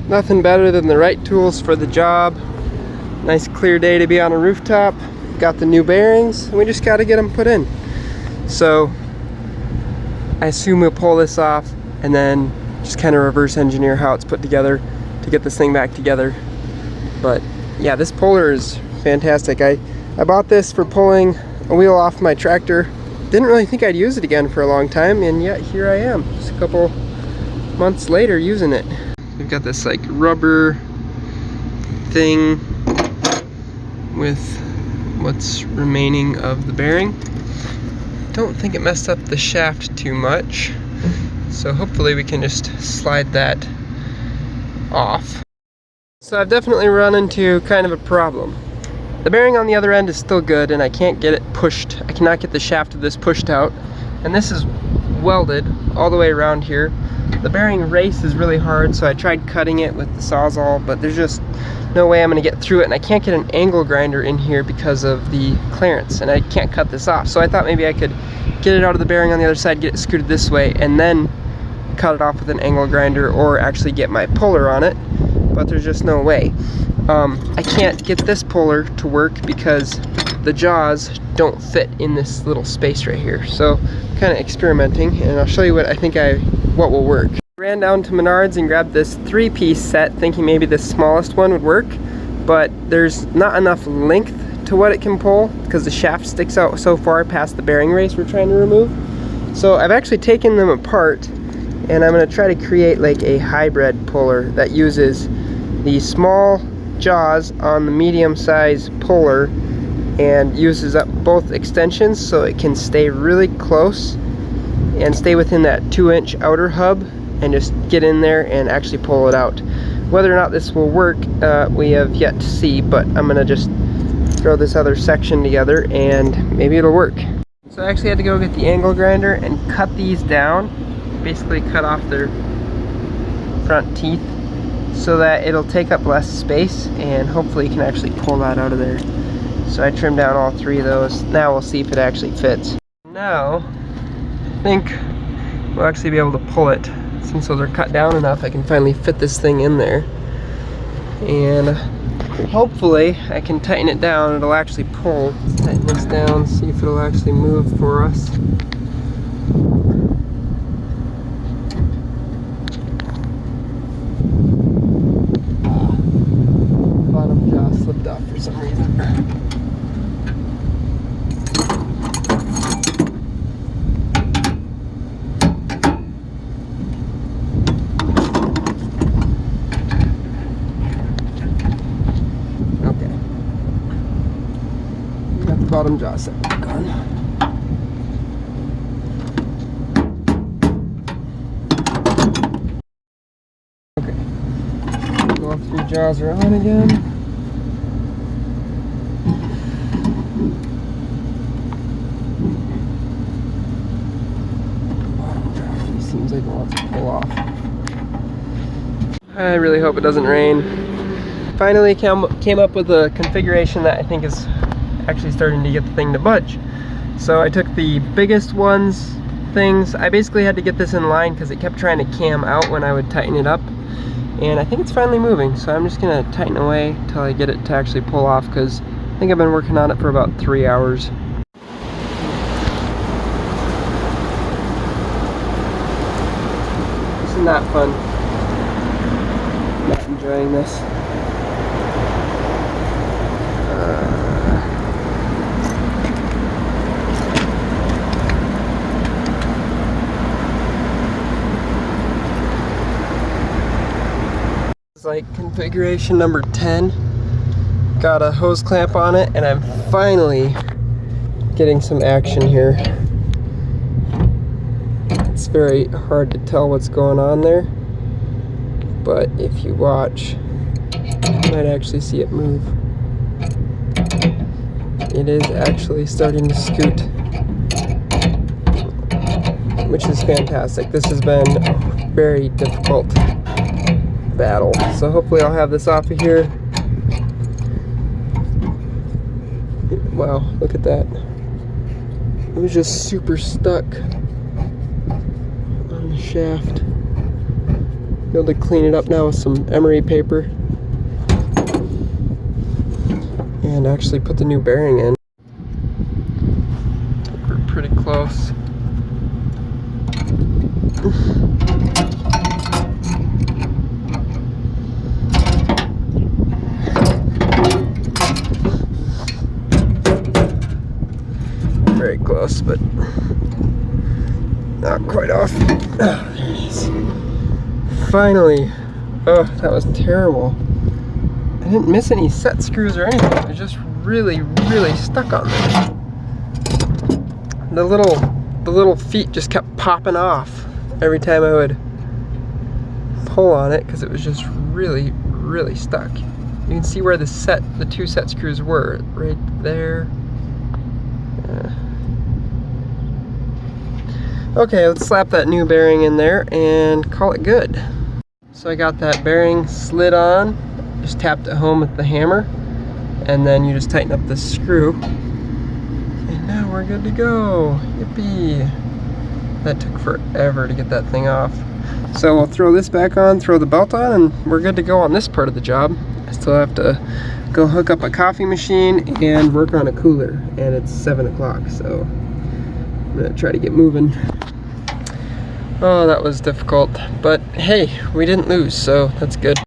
Nothing better than the right tools for the job. Nice clear day to be on a rooftop. Got the new bearings, and we just got to get them put in. So I assume we'll pull this off and then just kind of reverse engineer how it's put together to get this thing back together. But yeah, this puller is fantastic. I bought this for pulling a wheel off my tractor. Didn't really think I'd use it again for a long time, and yet here I am, just a couple months later using it. We've got this like rubber thing with what's remaining of the bearing. Don't think it messed up the shaft too much, so hopefully we can just slide that off. So I've definitely run into kind of a problem. The bearing on the other end is still good, and I can't get it pushed. I cannot get the shaft of this pushed out, and this is welded all the way around here. The bearing race is really hard, so I tried cutting it with the Sawzall, but there's just no way I'm going to get through it, and I can't get an angle grinder in here because of the clearance, and I can't cut this off. So I thought maybe I could get it out of the bearing on the other side, get it scooted this way, and then cut it off with an angle grinder, or actually get my puller on it, but there's just no way. I can't get this puller to work because the jaws don't fit in this little space right here. So kind of experimenting, and I'll show you what will work. I ran down to Menards and grabbed this 3-piece set, thinking maybe the smallest one would work, but there's not enough length to what it can pull because the shaft sticks out so far past the bearing race we're trying to remove. So I've actually taken them apart, and I'm going to try to create like a hybrid puller that uses the small jaws on the medium size puller and uses up both extensions so it can stay really close and stay within that 2-inch outer hub and just get in there and actually pull it out. Whether or not this will work, we have yet to see, but I'm gonna just throw this other section together and maybe it'll work. So I actually had to go get the angle grinder and cut these down, basically cut off their front teeth so that it'll take up less space, and hopefully you can actually pull that out of there. So I trimmed down all 3 of those. Now we'll see if it actually fits. Now I think we'll actually be able to pull it. Since those are cut down enough, I can finally fit this thing in there, and hopefully I can tighten it down. It'll actually pull. Tighten this down, see if it'll actually move for us. Bottom jaw slipped off for some reason. Bottom jaw set back on. Okay. All 3 jaws are on again. Bottom jaw seems like it wants to pull off. I really hope it doesn't rain. Finally came up with a configuration that I think is actually starting to get the thing to budge. So I took the biggest things. I basically had to get this in line because it kept trying to cam out when I would tighten it up, and I think it's finally moving, so I'm just gonna tighten away till I get it to actually pull off, because I think I've been working on it for about 3 hours. This is not fun. Not enjoying this. Like configuration number 10. Got a hose clamp on it, and I'm finally getting some action here. It's very hard to tell what's going on there, but if you watch, you might actually see it move. It is actually starting to scoot, which is fantastic. This has been a very difficult battle, so hopefully I'll have this off of here. Wow, look at that. It was just super stuck on the shaft. Be able to clean it up now with some Emery paper and actually put the new bearing in. I think we're pretty close. Very close, but not quite off. Oh, there it is. Finally. Oh, that was terrible. I didn't miss any set screws or anything. It was just really, really stuck on there. The little feet just kept popping off every time I would pull on it because it was just really, really stuck. You can see where the two set screws were, right there. Okay, let's slap that new bearing in there and call it good. So I got that bearing slid on, just tapped it home with the hammer, and then you just tighten up this screw, and now we're good to go. Yippee! That took forever to get that thing off. So we'll throw this back on, throw the belt on, and we're good to go on this part of the job. I still have to go hook up a coffee machine and work on a cooler, and it's 7 o'clock, so I'm gonna try to get moving. Oh, that was difficult, but hey, we didn't lose, so that's good.